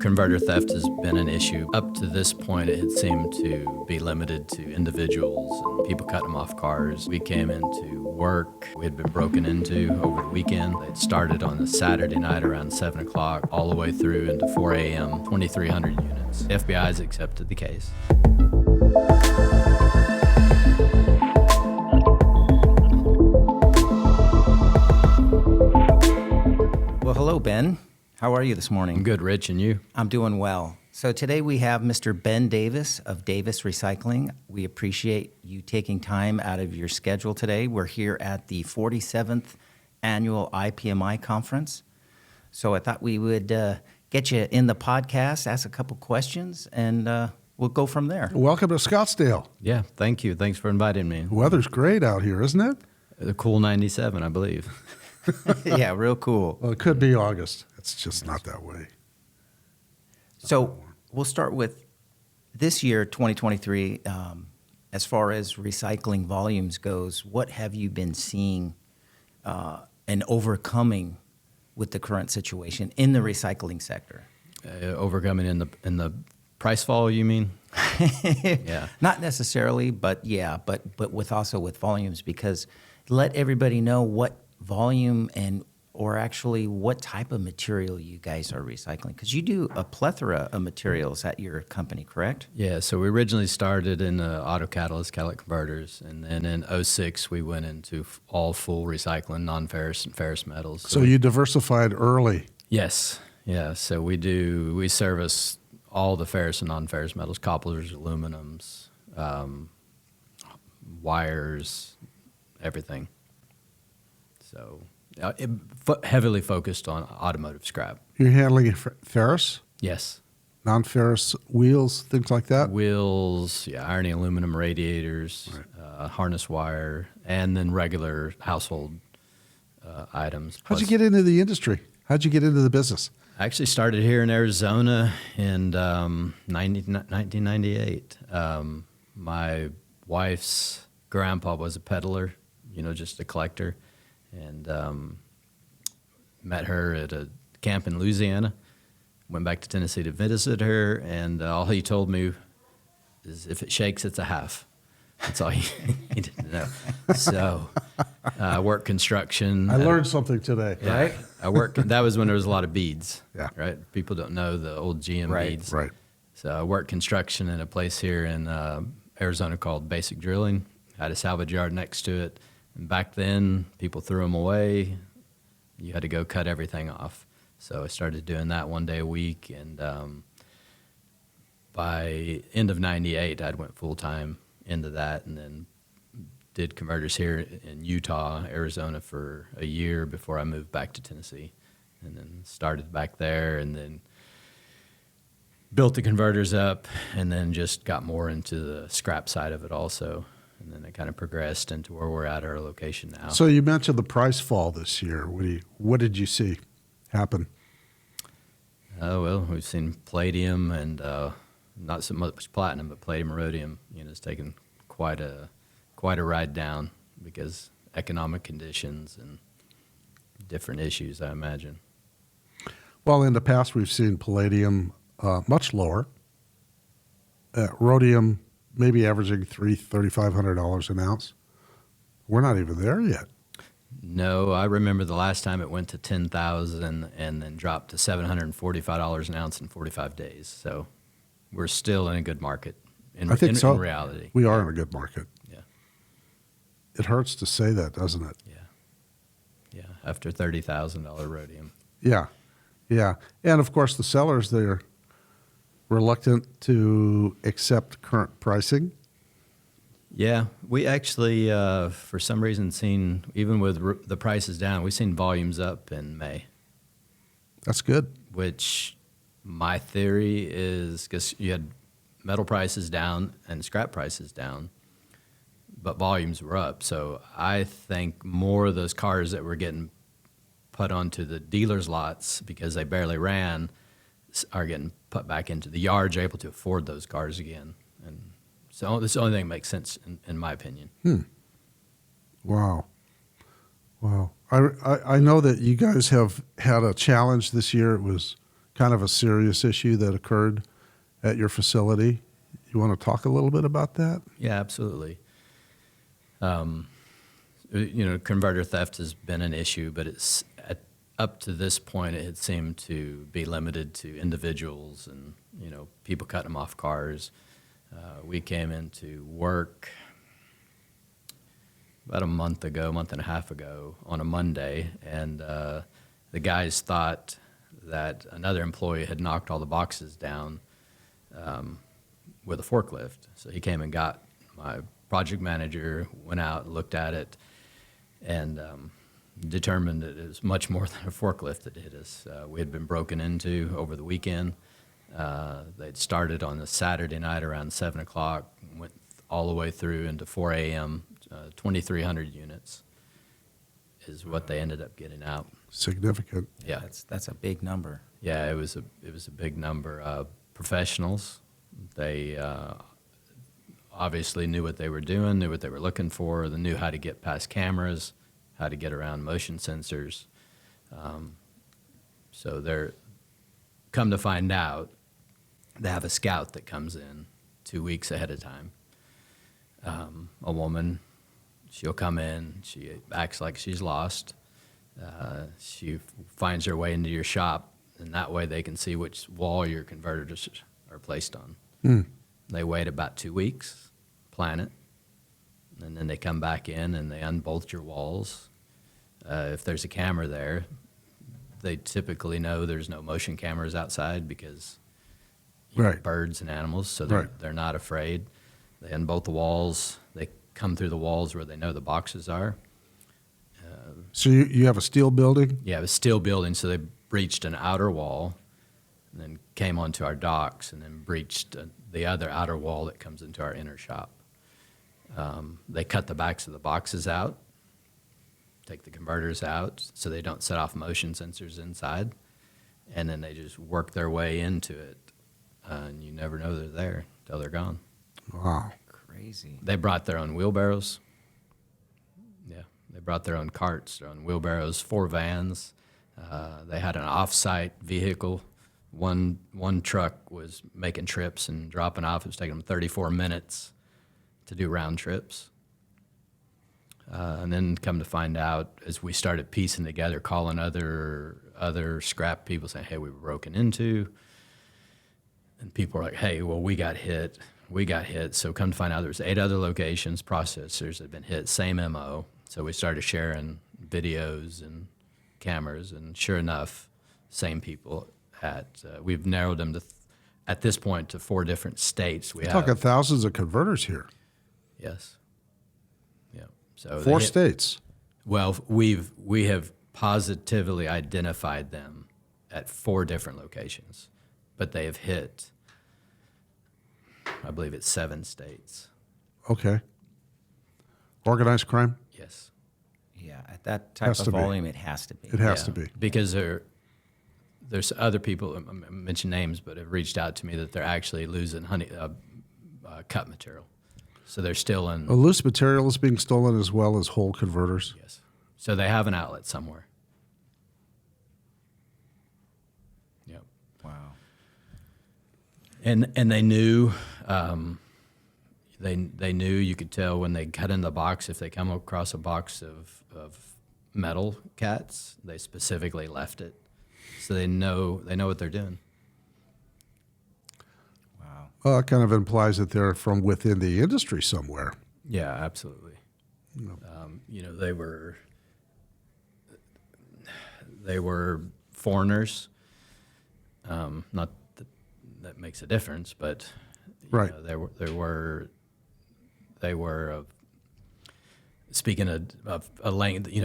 Converter theft has been an issue. Up to this point, it seemed to be limited to individuals and people cutting them off cars. We came into work. We had been broken into over the weekend. It started on a Saturday night around 7 o'clock, all the way through into 4 a.m., 2,300 units. The FBI has accepted the case. Well, hello, Ben. How are you this morning? I'm good, Rich, and you? I'm doing well. So today we have Mr. Ben Davis of Davis Recycling. We appreciate you taking time out of your schedule today. We're here at the 47th Annual IPMI Conference. So I thought we would get you in the podcast, ask a couple questions, and we'll go from there. Welcome to Scottsdale. Yeah, thank you. Thanks for inviting me. The weather's great out here, isn't it? The cool 97, I believe. Yeah, real cool. Well, it could be August. It's just not that way. So we'll start with this year, 2023. As far as recycling volumes goes, what have you been seeing and overcoming with the current situation in the recycling sector? Overcoming in the price fall, you mean? Yeah. Not necessarily, but yeah, but with also with volumes, because let everybody know what volume and or actually what type of material you guys are recycling, because you do a plethora of materials at your company, correct? Yeah, so we originally started in auto catalyst, catalytic converters, and then in 2006 we went into all full recycling, non-ferrous and ferrous metals. So you diversified early. Yes, yeah, so we service all the ferrous and non-ferrous metals, copplers, aluminums, wires, everything. So heavily focused on automotive scrap. You're handling ferrous, Yes. non-ferrous wheels, things like that? Wheels, yeah, iron aluminum radiators, harness wire, and then regular household items. How'd you get into the industry? How'd you get into the business? I actually started here in Arizona in 1998. My wife's grandpa was a peddler, just a collector, and met her at a camp in Louisiana. Went back to Tennessee to visit her, and all he told me is, if it shakes, it's a half. That's all he didn't know. So I worked construction. I learned something today, right? That was when there was a lot of beads, Yeah. right? People don't know the old GM beads. Right. So I worked construction in a place here in Arizona called Basic Drilling. Had a salvage yard next to it. And back then, people threw them away. You had to go cut everything off. So I started doing that one day a week, and by end of 98, I went full-time into that, and then did converters here in Utah, Arizona for a year before I moved back to Tennessee, and then started back there, and then built the converters up, and then just got more into the scrap side of it also. And then it kind of progressed into where we're at our location now. So you mentioned the price fall this year. What did you see happen? Oh, well, we've seen palladium and not so much platinum, but palladium and rhodium. It's taken quite a ride down because economic conditions and different issues, I imagine. Well, in the past, we've seen palladium much lower. Rhodium maybe averaging $3,500 an ounce. We're not even there yet. No, I remember the last time it went to $10,000 and then dropped to $745 an ounce in 45 days. So we're still in a good market. I think so. In reality, we are in a good market. Yeah. It hurts to say that, doesn't it? Yeah. After $30,000 rhodium. Yeah. And of course, the sellers, they're reluctant to accept current pricing. Yeah, we actually, for some reason, seen, even with the prices down, we've seen volumes up in May. That's good. Which my theory is because you had metal prices down and scrap prices down, but volumes were up. So I think more of those cars that were getting put onto the dealers' lots because they barely ran are getting put back into the yards, able to afford those cars again. And so this is the only thing that makes sense in my opinion. Wow. I know that you guys have had a challenge this year. It was kind of a serious issue that occurred at your facility. You want to talk a little bit about that? Yeah, absolutely. Converter theft has been an issue, but up to this point, it had seemed to be limited to individuals and, people cutting them off cars. We came into work about a month and a half ago on a Monday, and the guys thought that another employee had knocked all the boxes down with a forklift. So he came and got my project manager, went out, looked at it, and determined that it was much more than a forklift that hit us. We had been broken into over the weekend. They'd started on a Saturday night around 7 o'clock, went all the way through into 4 a.m., 2,300 units is what they ended up getting out. Significant. Yeah. That's a big number. Yeah, it was a big number. Professionals, they obviously knew what they were doing, knew what they were looking for, they knew how to get past cameras, how to get around motion sensors. So they're come to find out, they have a scout that comes in 2 weeks ahead of time. A woman, she'll come in, she acts like she's lost. She finds her way into your shop, and that way they can see which wall your converters are placed on. They wait about 2 weeks, plan it, and then they come back in and they unbolt your walls. If there's a camera there, they typically know there's no motion cameras outside because Right. birds and animals, so Right. they're not afraid. They unbolt the walls. They come through the walls where they know the boxes are. So you have a steel building? Yeah, it was steel building, so they breached an outer wall and then came onto our docks and then breached the other outer wall that comes into our inner shop. They cut the backs of the boxes out, take the converters out so they don't set off motion sensors inside, and then they just work their way into it. And you never know they're there till they're gone. Wow. Crazy. They brought their own wheelbarrows. Yeah, they brought their own carts, their own wheelbarrows, 4 vans. They had an off-site vehicle. One truck was making trips and dropping off. It was taking them 34 minutes to do round trips. And then come to find out, as we started piecing together, calling other scrap people saying, hey, we were broken into. And people are like, hey, well, we got hit. So come to find out there's 8 other locations, processors that had been hit, same MO. So we started sharing videos and cameras, and sure enough, same people we've narrowed them to, at this point, to 4 different states. We're talking thousands of converters here. Yes. Yeah. So 4 states. Well, we have positively identified them at 4 different locations, but they have hit, I believe it's 7 states. Okay. Organized crime? Yes. Yeah, at that type Has of to be. volume, it has to be. It has Yeah, to be. because there's other people, I mention names, but have reached out to me that they're actually losing cut material. So they're still in. A loose material is being stolen as well as whole converters. Yes. So they have an outlet somewhere. Yep. Wow. And they knew, they knew, you could tell when they cut in the box, if they come across a box of metal cats, they specifically left it. So they know what they're doing. Wow. Well, that kind of implies that they're from within the industry somewhere. Yeah, absolutely. They were foreigners. Not that makes a difference, but Right. they were speaking a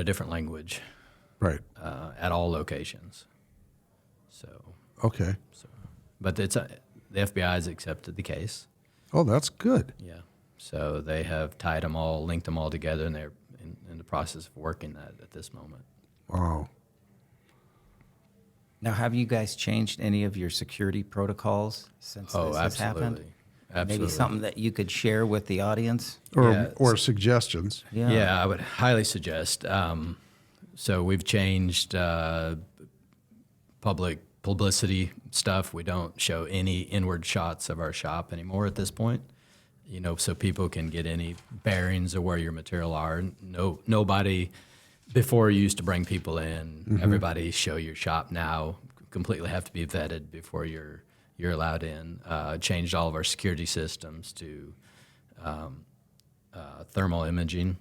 different language Right. at all locations. Okay. But the FBI has accepted the case. Oh, that's good. Yeah. So they have tied them all, linked them all together, and they're in the process of working that at this moment. Wow. Now, have you guys changed any of your security protocols since this has happened? Absolutely. Maybe something that you could share with the audience? Or suggestions. Yeah, I would highly suggest. So we've changed public publicity stuff. We don't show any inward shots of our shop anymore at this point. So people can get any bearings of where your material are. Nobody before used to bring people in. Everybody show your shop now. Completely have to be vetted before you're allowed in. Changed all of our security systems to thermal imaging.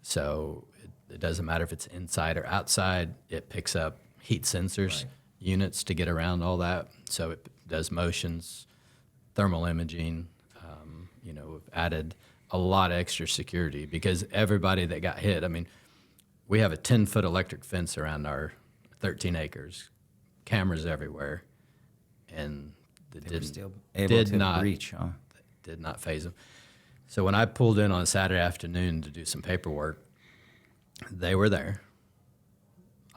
So it doesn't matter if it's inside or outside. It picks up heat sensors units to get around all that. So it does motions, thermal imaging. We've added a lot of extra security because everybody that got hit, we have a 10-foot electric fence around our 13 acres, cameras everywhere, and it They were still able to breach, huh? did not phase them. So when I pulled in on a Saturday afternoon to do some paperwork, they were there.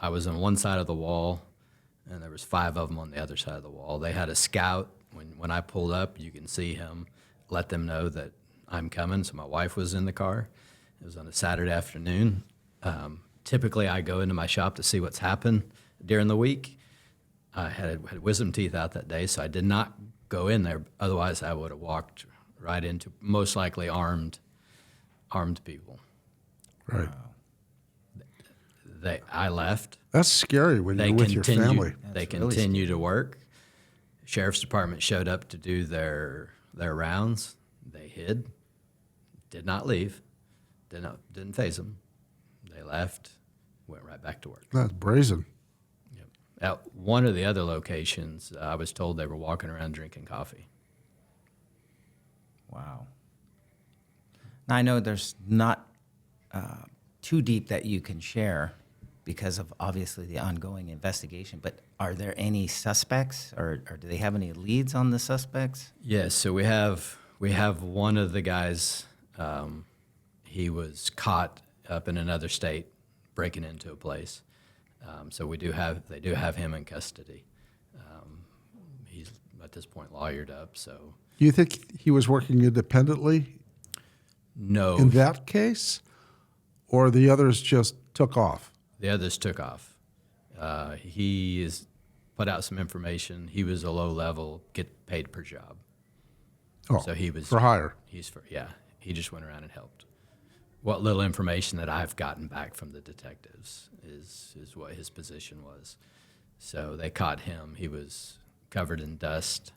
I was on one side of the wall, and there was 5 of them on the other side of the wall. They had a scout. When I pulled up, you can see him, let them know that I'm coming. So my wife was in the car. It was on a Saturday afternoon. Typically, I go into my shop to see what's happened during the week. I had wisdom teeth out that day, so I did not go in there. Otherwise, I would have walked right into most likely armed people. Right. I left. That's scary when you're with your family. They That's really continue to work. Sheriff's Department showed up to do their rounds. They hid, did not leave, didn't phase them. They left, went right back to work. That's brazen. Yep. At one of the other locations, I was told they were walking around drinking coffee. Wow. Now, I know there's not too deep that you can share because of obviously the ongoing investigation, but are there any suspects or do they have any leads on the suspects? Yes, so we have one of the guys. He was caught up in another state breaking into a place. So they do have him in custody. He's at this point lawyered up. So Do you think he was working independently no, in that case, or the others just took off? the others took off. He is put out some information. He was a low level, get paid per job. Oh, So he was for hire. He just went around and helped. What little information that I've gotten back from the detectives is what his position was. So they caught him. He was covered in dust.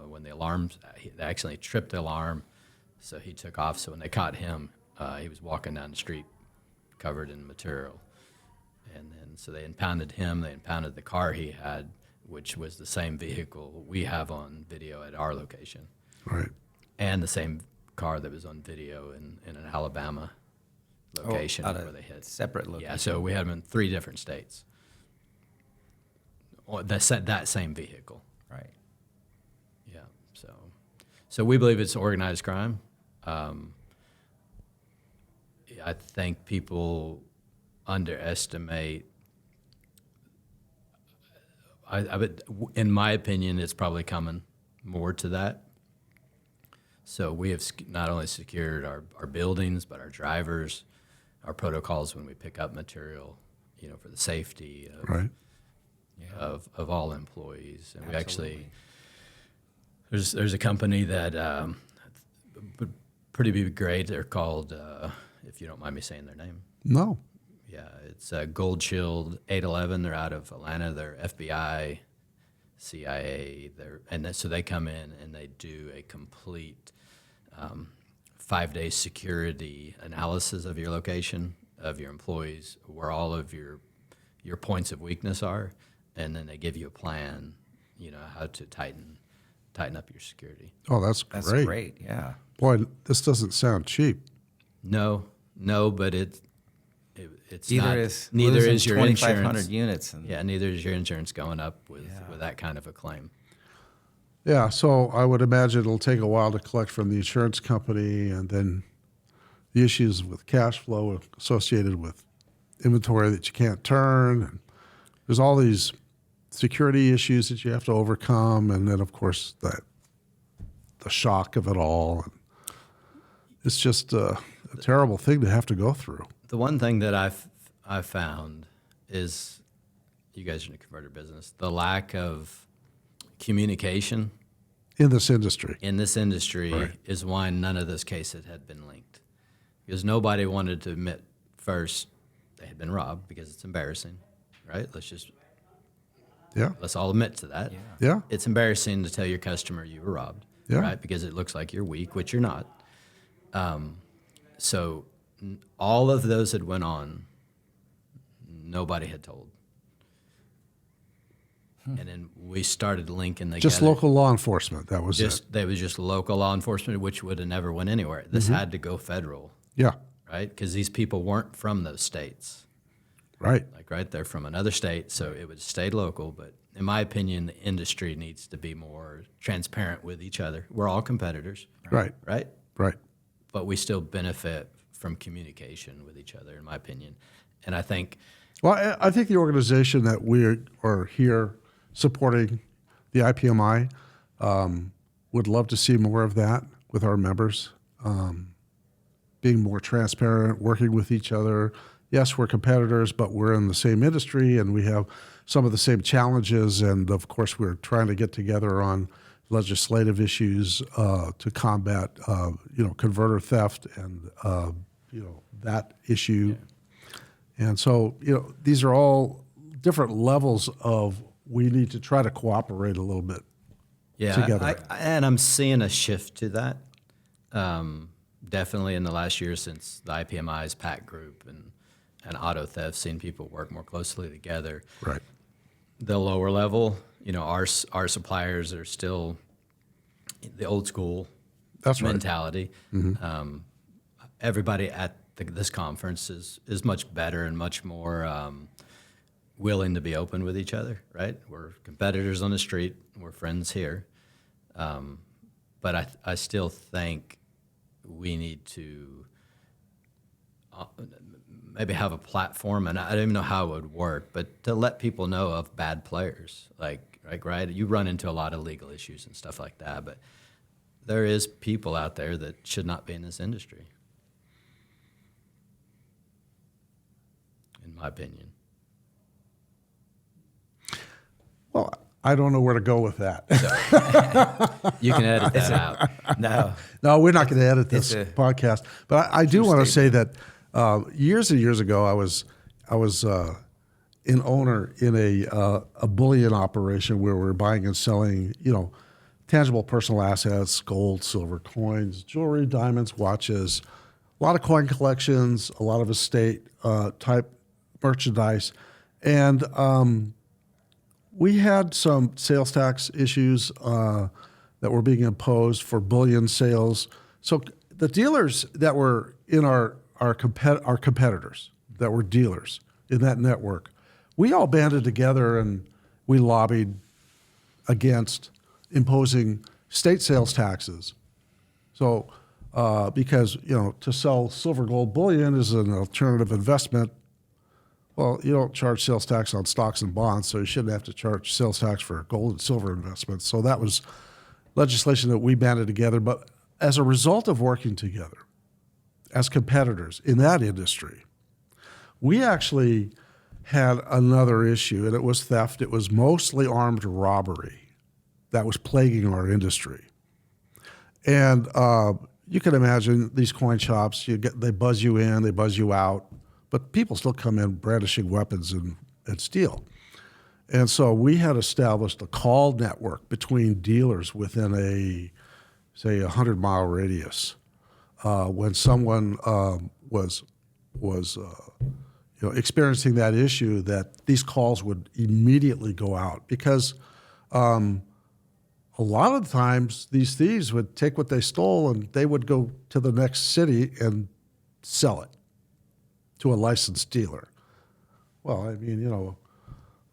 When the alarms, they actually tripped the alarm, so he took off. So when they caught him, he was walking down the street covered in material. And then so they impounded him. They impounded the car he had, which was the same vehicle we have on video at our location. Right. And the same car that was on video in an Alabama location out of where they hit. separate location. Yeah, so we had them in 3 different states. That same vehicle. Right. Yeah, so we believe it's organized crime. I think people underestimate. In my opinion, it's probably coming more to that. So we have not only secured our buildings, but our drivers, our protocols when we pick up material, for the safety of, Right. of all employees. And we Absolutely. actually, there's a company that would pretty be great. They're called, if you don't mind me saying their name. No. Yeah, it's Gold Shield 811. They're out of Atlanta. They're FBI, CIA. So they come in and they do a complete 5-day security analysis of your location, of your employees, where all of your points of weakness are, and then they give you a plan, how to tighten up your security. Oh, that's great. That's great, yeah. Boy, this doesn't sound cheap. No, but it's Neither not. is Neither losing is your 2,500 insurance. units. And Yeah, neither is your insurance going up with that kind of a claim. Yeah, so I would imagine it'll take a while to collect from the insurance company, and then the issues with cash flow associated with inventory that you can't turn. And there's all these security issues that you have to overcome, and then, of course, the shock of it all. It's just a terrible thing to have to go through. The one thing that I've found is, you guys are in the converter business, the lack of communication in this industry. in this industry Right. is why none of those cases had been linked. Because nobody wanted to admit first they had been robbed because it's embarrassing, right? Yeah, Let's all admit to that. yeah, It's embarrassing to tell your customer you were robbed, Yeah. right? Because it looks like you're weak, which you're not. So all of those that went on, nobody had told. And then we started linking together. just local law enforcement. That was it. They was just local law enforcement, which would have never went anywhere. This had to go federal, Yeah, right? Because these people weren't from those states. right. Like, right, they're from another state, so it would stay local. But in my opinion, the industry needs to be more transparent with each other. We're all competitors, Right, right? right. But we still benefit from communication with each other, in my opinion. And I think, Well, I think the organization that we are here supporting, the IPMI, would love to see more of that with our members, being more transparent, working with each other. Yes, we're competitors, but we're in the same industry and we have some of the same challenges. And of course, we're trying to get together on legislative issues to combat, converter theft and that issue. And so, these are all different levels of we need to try to cooperate a little bit together. and I'm seeing a shift to that. Definitely in the last year since the IPMI's PAC group and auto theft, seeing people work more closely together. Right. The lower level, our suppliers are still the old school That's right. mentality. Everybody at this conference is much better and much more willing to be open with each other, right? We're competitors on the street. We're friends here. But I still think we need to maybe have a platform, and I don't even know how it would work, but to let people know of bad players. Like right? You run into a lot of legal issues and stuff like that, but there is people out there that should not be in this industry, in my opinion. Well, I don't know where to go with that. You can edit that out. No. No, we're not going to edit this It's a podcast. But I do want to say that years and years ago, I was an owner in a bullion operation where we were buying and selling, tangible personal assets, gold, silver, coins, jewelry, diamonds, watches, a lot of coin collections, a lot of estate type merchandise, and we had some sales tax issues that were being imposed for bullion sales. So the dealers that were in our competitors that were dealers in that network, we all banded together and we lobbied against imposing state sales taxes. So because to sell silver gold bullion is an alternative investment. Well, you don't charge sales tax on stocks and bonds, so you shouldn't have to charge sales tax for gold and silver investments. So that was legislation that we banded together. But as a result of working together as competitors in that industry, we actually had another issue, and it was theft. It was mostly armed robbery that was plaguing our industry. And you can imagine these coin shops, they buzz you in, they buzz you out, but people still come in brandishing weapons and steal. And so we had established a call network between dealers within say 100-mile radius. When someone was experiencing that issue, that these calls would immediately go out because a lot of the times these thieves would take what they stole and they would go to the next city and sell it to a licensed dealer. Well, I mean,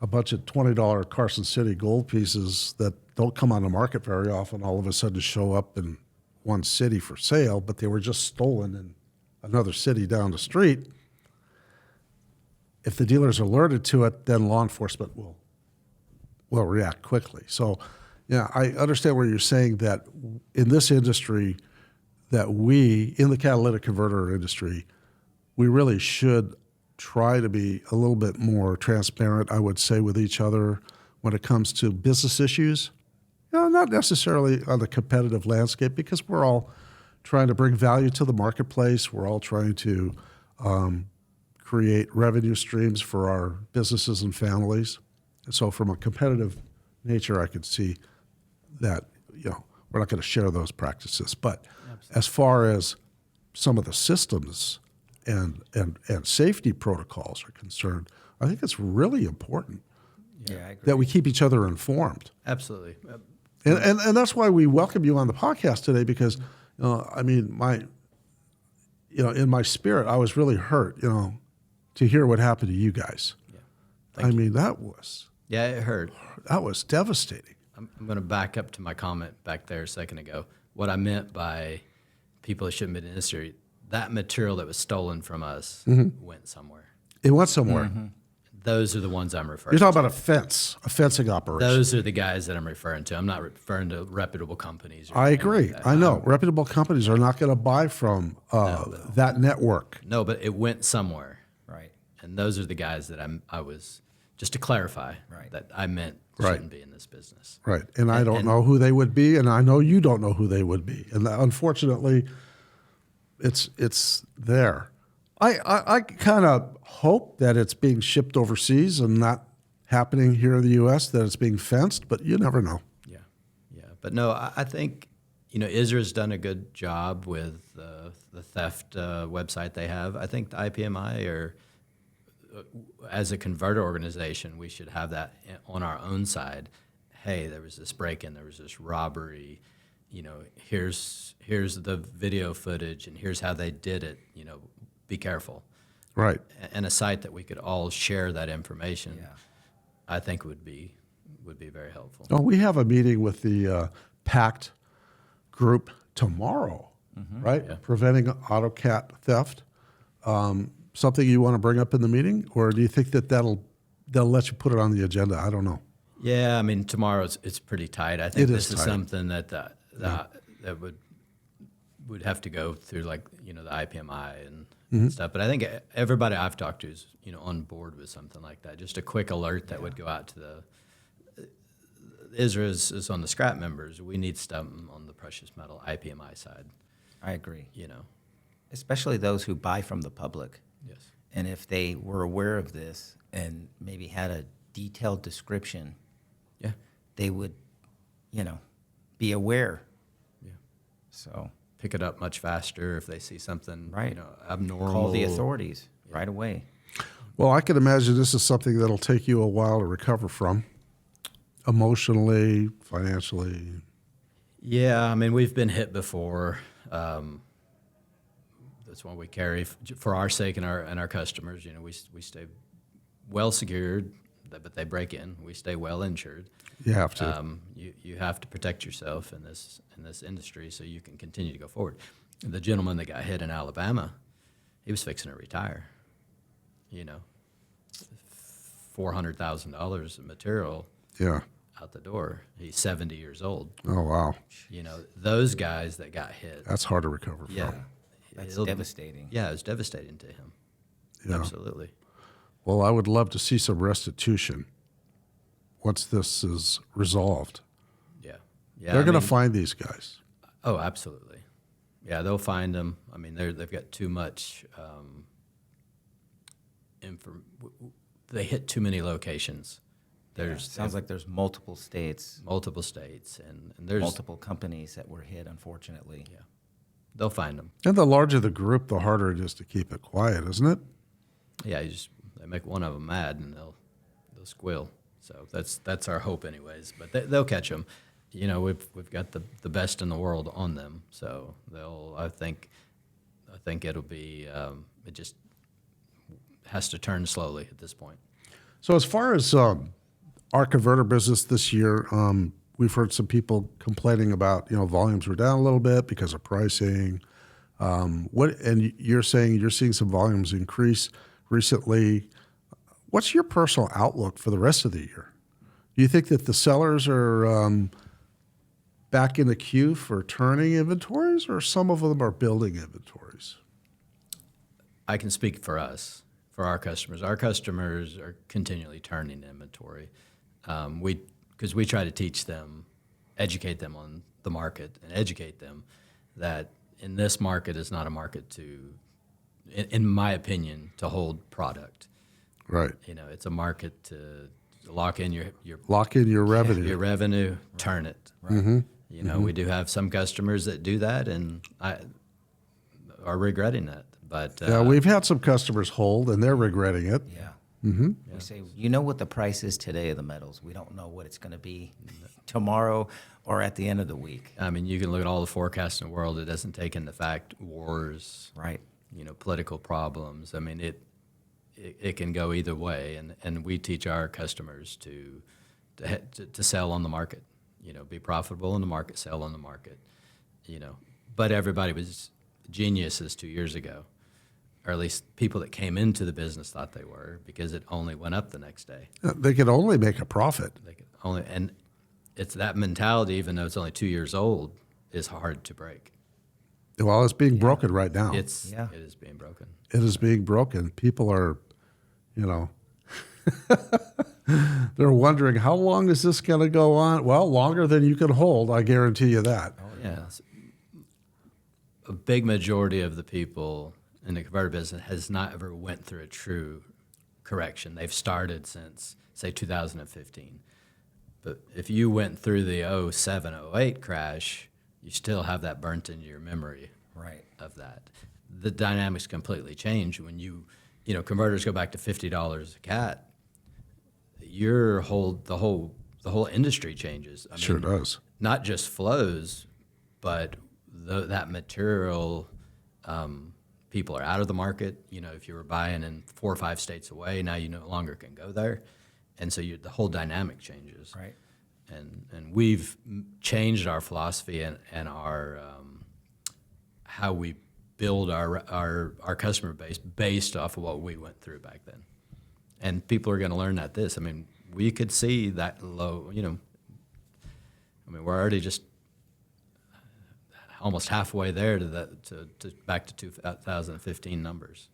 a bunch of $20 Carson City gold pieces that don't come on the market very often all of a sudden show up in one city for sale, but they were just stolen in another city down the street. If the dealer's alerted to it, then law enforcement will react quickly. So, yeah, I understand where you're saying that in this industry, that we, in the catalytic converter industry, we really should try to be a little bit more transparent, I would say, with each other when it comes to business issues. Not necessarily on the competitive landscape, because we're all trying to bring value to the marketplace. We're all trying to create revenue streams for our businesses and families. And so from a competitive nature, I could see that, we're not going to share those practices. But as far as some of the systems and safety protocols are concerned, I think it's really important Yeah, I agree. that we keep each other informed. Absolutely. And that's why we welcome you on the podcast today, because, in my spirit, I was really hurt, to hear what happened to you guys. Yeah. That was It hurt. devastating. I'm going to back up to my comment back there a second ago. What I meant by people that shouldn't be in the industry, that material that was stolen from us went somewhere. It went somewhere. Those are the ones I'm referring You're to. talking about a fencing operation. Those are the guys that I'm referring to. I'm not referring to reputable companies. Or I anything agree. like that. I know. Reputable companies are not going to buy from that network. No, but it went somewhere. Right. And those are the guys that I was, just to clarify, Right. that I meant Right. shouldn't be in this business. Right. And I don't know who they would be, and I know you don't know who they would be. And unfortunately, it's there. I kind of hope that it's being shipped overseas and not happening here in the U.S., that it's being fenced, but you never know. Yeah. But no, I think, Israel's done a good job with the theft website they have. I think the IPMI, as a converter organization, we should have that on our own side. Hey, there was this break-in, there was this robbery. Here's the video footage, and here's how they did it. Be careful. Right. And a site that we could all share that information, Yeah. I think would be very helpful. Oh, we have a meeting with the PACT group tomorrow, right? Yeah. Preventing AutoCat theft. Something you want to bring up in the meeting, or do you think that they'll let you put it on the agenda? I don't know. Yeah, tomorrow it's pretty tight. I think It this is is tight. something that would have to go through, like, the IPMI and stuff. But I think everybody I've talked to is on board with something like that. Just a quick alert that would go out to the Israel is on the scrap members. We need stuff on the precious metal IPMI side. I agree. Especially those who buy from the public. Yes. And if they were aware of this and maybe had a detailed description, Yeah. they would, be aware. Yeah. So Pick it up much faster if they see something Right. abnormal. call the authorities right away. Well, I can imagine this is something that'll take you a while to recover from, emotionally, financially. Yeah, we've been hit before. That's why we carry, for our sake and our customers. We stay well secured, but they break in. We stay well insured. You have to. You have to protect yourself in this industry so you can continue to go forward. The gentleman that got hit in Alabama, he was fixing to retire. $400,000 of material Yeah. out the door. He's 70 years old. Oh, wow. Those guys that got hit. That's hard to recover from. Yeah. That's It'll- devastating. Yeah, it was devastating to him. Yeah. Absolutely. Well, I would love to see some restitution once this is resolved. Yeah. They're going to find these guys. Oh, absolutely. Yeah, they'll find them. They've got too much they hit too many locations. Sounds like there's multiple states, multiple states, and there's multiple companies that were hit, unfortunately. Yeah, they'll find them. And the larger the group, the harder it is to keep it quiet, isn't it? Yeah, they make one of them mad and they'll squeal. So that's our hope, anyways. But they'll catch them. We've got the best in the world on them. So I think it'll be. It just has to turn slowly at this point. So as far as our converter business this year, we've heard some people complaining about, volumes were down a little bit because of pricing. And you're saying you're seeing some volumes increase recently. What's your personal outlook for the rest of the year? Do you think that the sellers are back in the queue for turning inventories, or some of them are building inventories? I can speak for us. for our customers. Our customers are continually turning inventory. Because we try to teach them, educate them on the market, and educate them that in this market is not a market to, in my opinion, to hold product. Right. You know, it's a market to lock in your Lock in your revenue. your revenue, turn it. Right. You know, we do have some customers that do that, and I are regretting that. But Yeah, we've had some customers hold, and they're regretting it. Yeah. We say, you know what the price is today of the metals. We don't know what it's going to be tomorrow or at the end of the week. I mean, you can look at all the forecasts in the world. It doesn't take into fact wars, Right. you know, political problems. I mean, it can go either way, and we teach our customers to sell on the market. You know, be profitable in the market, sell on the market. You know, but everybody was geniuses 2 years ago, or at least people that came into the business thought they were, because it only went up the next day. They could only make a profit. They could only, and it's that mentality, even though it's only 2 years old, is hard to break. Well, it's being broken right now. It is being broken. It is being broken. People are, you know, they're wondering, how long is this going to go on? Well, longer than you can hold, I guarantee you that. Yeah. A big majority of the people in the converter business has not ever went through a true correction. They've started since, say, 2015. But if you went through the 07, 08 crash, you still have that burnt into your memory Right. of that. The dynamics completely change when you know, converters go back to $50 a cat. The whole industry changes. I mean, Sure does. Not just flows, but that material, people are out of the market. You know, if you were buying in 4 or 5 states away, now you no longer can go there, and so the whole dynamic changes. Right. And we've changed our philosophy and our how we build our customer base based off of what we went through back then. And people are going to learn that I mean, we could see that low, you know, I mean, we're already just almost halfway there to back to 2015 numbers.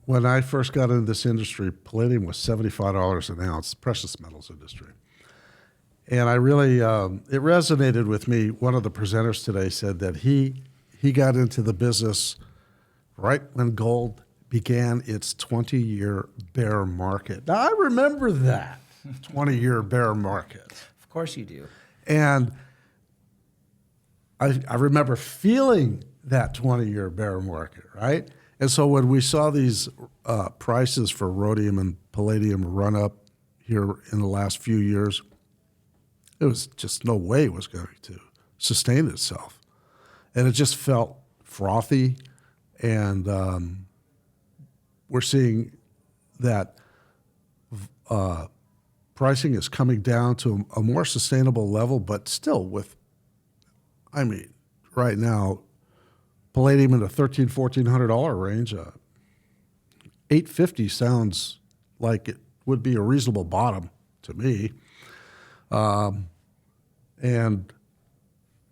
When I first got into this industry, palladium was $75 an ounce, precious metals industry. And I really, it resonated with me. One of the presenters today said that he got into the business right when gold began its 20-year bear market. Now, I remember that 20-year bear market. Of course you do. And I remember feeling that 20-year bear market, right? And so when we saw these prices for rhodium and palladium run up here in the last few years, it was just no way it was going to sustain itself. And it just felt frothy. And we're seeing that pricing is coming down to a more sustainable level, but still with, I mean, right now, palladium in the $1,300, $1,400 range, $850 sounds like it would be a reasonable bottom to me. And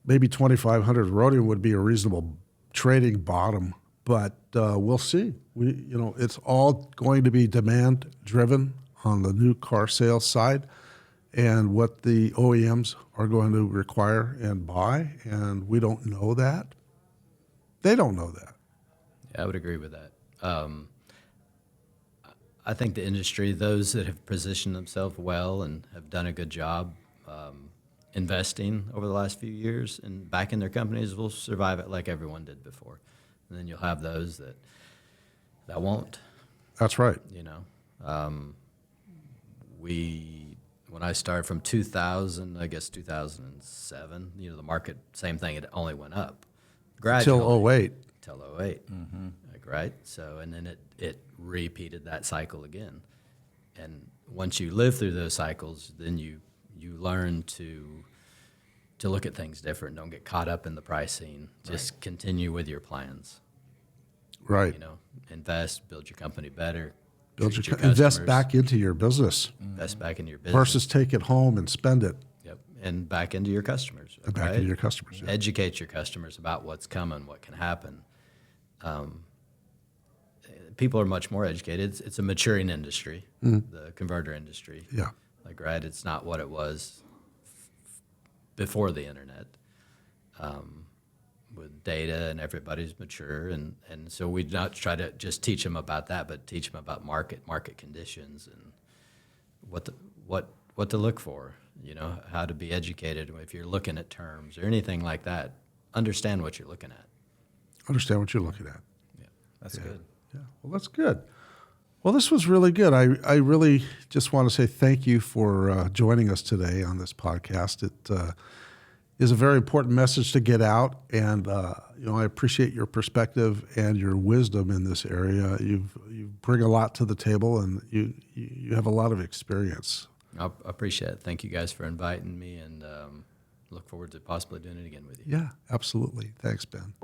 maybe 2,500 rhodium would be a reasonable trading bottom, but we'll see. It's all going to be demand driven on the new car sales side, and what the OEMs are going to require and buy, and we don't know that. They don't know that. Yeah, I would agree with that. I think the industry, those that have positioned themselves well and have done a good job investing over the last few years and back in their companies, will survive it like everyone did before. And then you'll have those that won't. That's right. You know, when I started from 2000, I guess 2007, you know, the market, same thing, it only went up gradually. Till 08. Till 08, like, right? So, and then it repeated that cycle again. And once you live through those cycles, then you learn to look at things different. Don't get caught up in the pricing. Just continue with your plans. Right. You know, invest, build your company better. Invest customers, back into your business invest back into your business. versus take it home and spend it. Yep, and back into your customers. And back right? into your customers. Yeah. Educate your customers about what's coming, what can happen. people are much more educated. It's a maturing industry, the converter industry. Yeah. Like, right, it's not what it was before the internet. With data and everybody's mature, and so we not try to just teach them about that, but teach them about market conditions and what to look for. You know, how to be educated if you're looking at terms or anything like that. Understand what you're looking at. Understand what you're looking at. Yeah, that's good. Yeah. Well, that's good. Well, this was really good. I really just want to say thank you for joining us today on this podcast. It is a very important message to get out, and I appreciate your perspective and your wisdom in this area. You bring a lot to the table, and you have a lot of experience. I appreciate it. Thank you guys for inviting me, and look forward to possibly doing it again with you. Yeah, absolutely. Thanks, Ben.